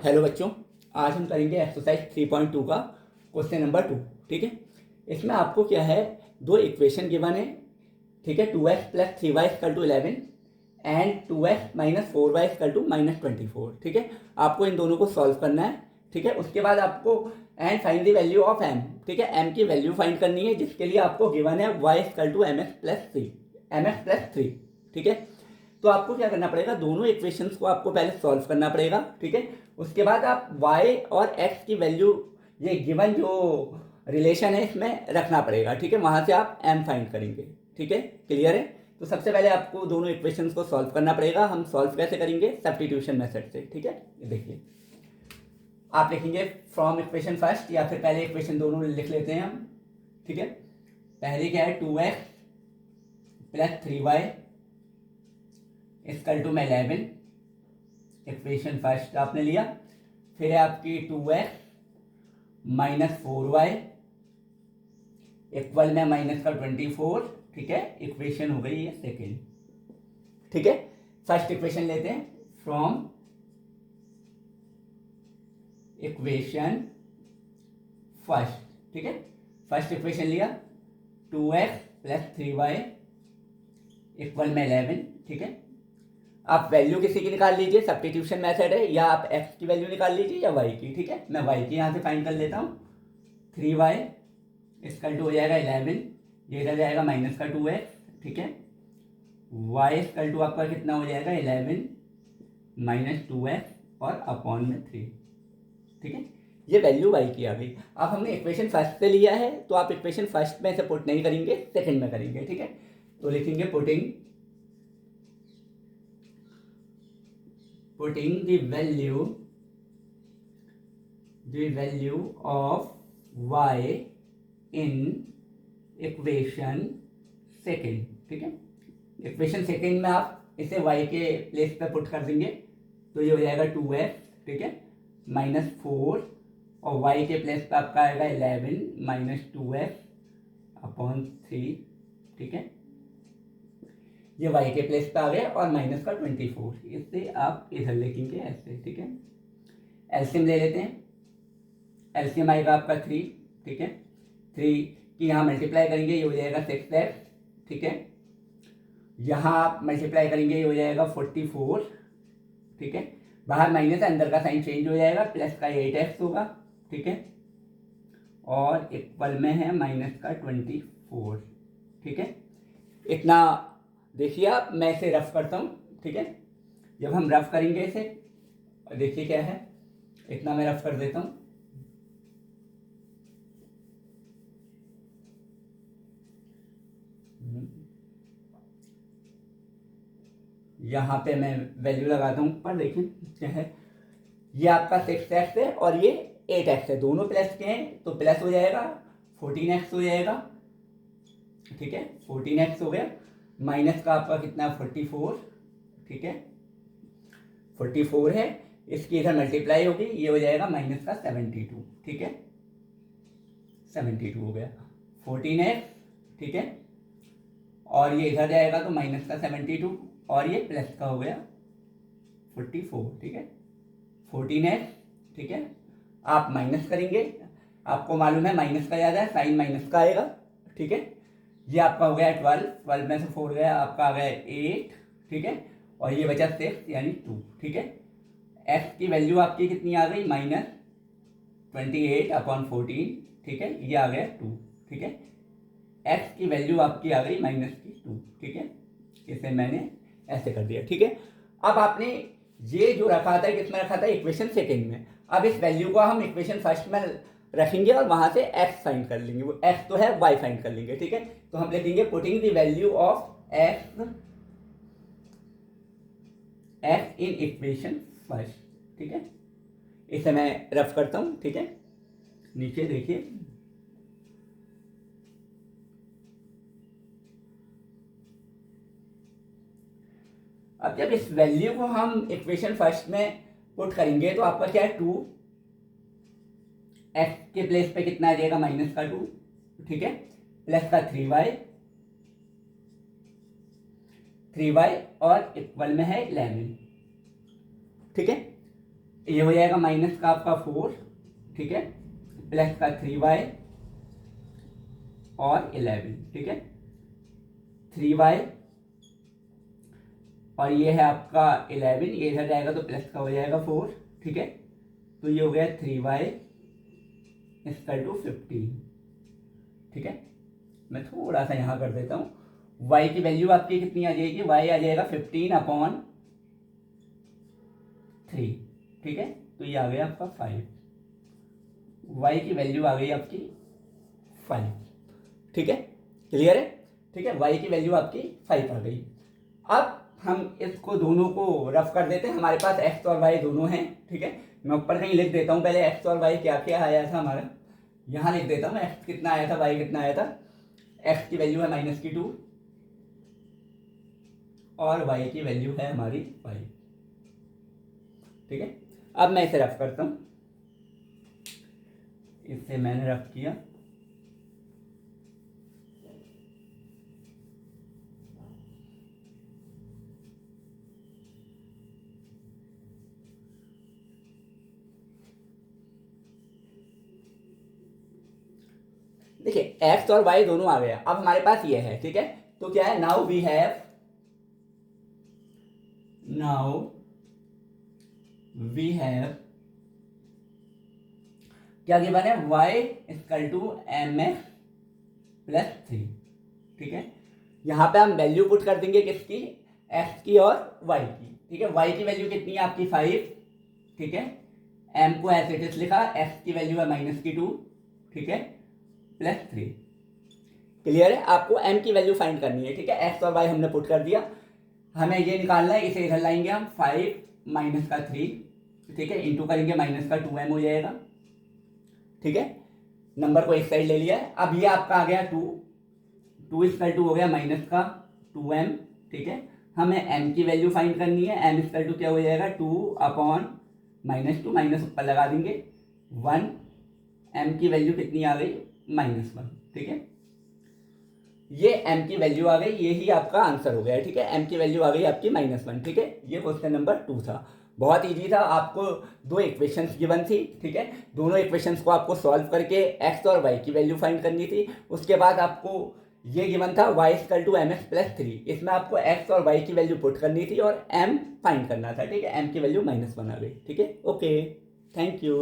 Hello बच्चों, आज हम करेंगे एक्सरसाइज 3.2 का क्वेश्चन नंबर 2। ठीक है, इसमें आपको क्या है, दो इक्वेशन गिवन है। ठीक है, 2x plus 3y equal to 11 and 2x minus 4y equal to minus 24। ठीक है, आपको इन दोनों को सॉल्व करना है। ठीक है, उसके बाद आपको and find the value of m। ठीक है, m की वैल्यू फाइंड करनी है, जिसके लिए आपको गिवन है y equal to mx plus 3। ठीक है, तो आपको क्या करना पड़ेगा, दोनों इक्वेशंस को आपको पहले सॉल्व करना पड़ेगा। ठीक है, उसके बाद आप y और x की वैल्यू, ये गिवन जो रिलेशन है इसमें रखना पड़ेगा। ठीक है, वहां से आप m फाइंड करेंगे। ठीक है, क्लियर है। तो सबसे पहले आपको दोनों इक्वेशंस को सॉल्व करना पड़ेगा। हम सॉल्व कैसे करेंगे, सब्स्टिट्यूशन मेथड से। ठीक है, देखिए आप लिखेंगे फ्रॉम इक्वेशन फर्स्ट, या फिर पहले इक्वेशन दोनों लिख लेते हैं हम। ठीक है, पहले क्या है, 2x plus 3y equal to 11, equation first आपने लिया। फिर है आपकी 2x माइनस 4y इक्वल में माइनस का 24। ठीक है, इक्वेशन हो गई ये सेकेंड। ठीक है, फर्स्ट इक्वेशन लेते हैं फ्रॉम इक्वेशन फर्स्ट। ठीक है, फर्स्ट इक्वेशन लिया, 2x प्लस 3y इक्वल में 11। ठीक है, आप वैल्यू किसी की निकाल लीजिए, सब्स्टिट्यूशन मेथड है, या आप x की वैल्यू निकाल लीजिए या y की। ठीक है, मैं y की यहाँ से फाइंड कर लेता हूँ। 3y इक्वल टू हो जाएगा 11, ये इधर जाएगा माइनस का 2x। ठीक है, y इक्वल टू आपका कितना हो जाएगा, 11 माइनस 2x और अपॉन में 3। ठीक है, ये वैल्यू y की आ गई। अब हमने इक्वेशन फर्स्ट से लिया है, तो आप इक्वेशन फर्स्ट में से पुट नहीं करेंगे, सेकंड में करेंगे। ठीक है, तो लिखेंगे putting the value of y in equation second। ठीक है, इक्वेशन सेकेंड में आप इसे y के प्लेस पे पुट कर देंगे, तो ये हो जाएगा 2x। ठीक है, माइनस 4, और y के प्लेस पे आपका आएगा 11 माइनस 2x अपॉन 3। ठीक है, ये y के प्लेस पे आ गया, और माइनस का 24, इससे आप इधर लिखेंगे ऐसे। ठीक है, एलसीएम ले लेते हैं। एलसीएम आएगा आपका 3। ठीक है, 3 की यहाँ मल्टीप्लाई करेंगे, ये हो जाएगा 6x। ठीक है, यहाँ आप मल्टीप्लाई करेंगे, ये हो जाएगा 44। ठीक है, बाहर माइनस है, अंदर का साइन चेंज हो जाएगा, प्लस का 8x होगा। ठीक है, और इक्वल में है माइनस का 24। ठीक है, इतना देखिए आप, मैं इसे रफ करता हूँ। ठीक है, जब हम रफ करेंगे इसे, देखिए क्या है, इतना मैं रफ कर देता हूँ। यहाँ पे मैं वैल्यू लगाता हूँ ऊपर, देखिए क्या है, ये आपका 6x है और ये 8x है, दोनों प्लस के हैं, तो प्लस हो जाएगा 14x हो जाएगा। ठीक है, 14x हो गया, माइनस का आपका कितना, 44। ठीक है, 44 है, इसकी इधर मल्टीप्लाई होगी, ये हो जाएगा माइनस का 72। ठीक है, 72 हो गया, 14x। ठीक है, और ये इधर जाएगा तो माइनस का 72, और ये प्लस का हो गया 44। ठीक है, 14x। ठीक है, आप माइनस करेंगे, आपको मालूम है माइनस का ज़्यादा है, साइन माइनस का आएगा। ठीक है, ये आपका हो गया 12 में से 4 गया, आपका आ गया 8। ठीक है, और ये बचा 6 यानी 2। ठीक है, x की वैल्यू आपकी कितनी आ गई, माइनस 28 अपॉन 14। ठीक है, ये आ गया 2। ठीक है, x की वैल्यू आपकी आ गई माइनस की 2। ठीक है, इसे मैंने ऐसे कर दिया। ठीक है, अब आपने ये जो रखा था, किसमें रखा था, इक्वेशन सेकेंड में। अब इस वैल्यू को हम इक्वेशन फर्स्ट में रखेंगे और वहां से x फाइंड कर लेंगे, वो x तो है, y फाइंड कर लेंगे। ठीक है, तो हम लिखेंगे putting the value of x in equation first. ठीक है, इसे मैं रफ करता हूं। ठीक है, नीचे देखिए, अब जब इस वैल्यू को हम इक्वेशन फर्स्ट में पुट करेंगे, तो आपका क्या है, 2 x के प्लेस पे कितना आ जाएगा, माइनस का 2। ठीक है, प्लस का 3y और इक्वल में है 11। ठीक है, ये हो जाएगा माइनस का आपका 4, ठीक है, प्लस का 3y और 11, ठीक है, 3y और ये है आपका 11, ये इधर जाएगा तो प्लस का हो जाएगा 4, ठीक है, तो ये हो गया 3y इक्वल टू 15, ठीक है। मैं थोड़ा सा यहाँ कर देता हूँ, y की वैल्यू आपकी कितनी आ जाएगी, y आ जाएगा 15/3, ठीक है, तो ये आ गया आपका 5, y की वैल्यू आ गई आपकी 5, ठीक है, क्लियर है, ठीक है, y की वैल्यू आपकी 5 आ गई। अब हम इसको दोनों को रफ कर देते हैं, हमारे पास x और y दोनों हैं, ठीक है, मैं ऊपर कहीं लिख देता हूँ पहले x और y क्या क्या आया था हमारा, यहाँ लिख देता हूँ x कितना आया था, y कितना आया था। x की वैल्यू है -2 और y की वैल्यू है हमारी 5, ठीक है। अब मैं इसे रफ करता हूँ, इसे मैंने रफ किया, देखिए x और y दोनों आ गया। अब हमारे पास ये है, ठीक है, तो क्या है, नाउ वी हैव क्या गिवन है, y equal to mx plus 3, ठीक है। यहाँ पे हम वैल्यू पुट कर देंगे किसकी, x की और y की, ठीक है। y की वैल्यू कितनी है आपकी 5, ठीक है, m को एज इट इज लिखा, x की वैल्यू है -2, ठीक है, प्लस 3, क्लियर है। आपको m की वैल्यू फाइंड करनी है, ठीक है, x और y हमने पुट कर दिया, हमें ये निकालना है, इसे इधर लाएंगे हम, 5 माइनस का 3, ठीक है, इंटू करेंगे माइनस का 2m हो जाएगा, ठीक है, नंबर को एक साइड ले लिया है। अब ये आपका आ गया 2 इक्वल टू हो गया माइनस का 2m, ठीक है, हमें m की वैल्यू फाइंड करनी है, m इक्वल टू क्या हो जाएगा, 2/-2, माइनस ऊपर लगा देंगे 1, m की वैल्यू कितनी आ गई, -1, ठीक है, ये m की वैल्यू आ गई, यही आपका आंसर हो गया, ठीक है, m की वैल्यू आ गई आपकी -1, ठीक है। ये क्वेश्चन नंबर 2 था, बहुत इजी था, आपको दो इक्वेशंस गिवन थी, ठीक है, दोनों इक्वेशंस को आपको सॉल्व करके x और y की वैल्यू फाइंड करनी थी। उसके बाद आपको ये गिवन था y equal to mx plus 3, इसमें आपको x और y की वैल्यू पुट करनी थी और m फाइंड करना था, ठीक है, m की वैल्यू -1 आ गई, ठीक है, ओके, थैंक यू।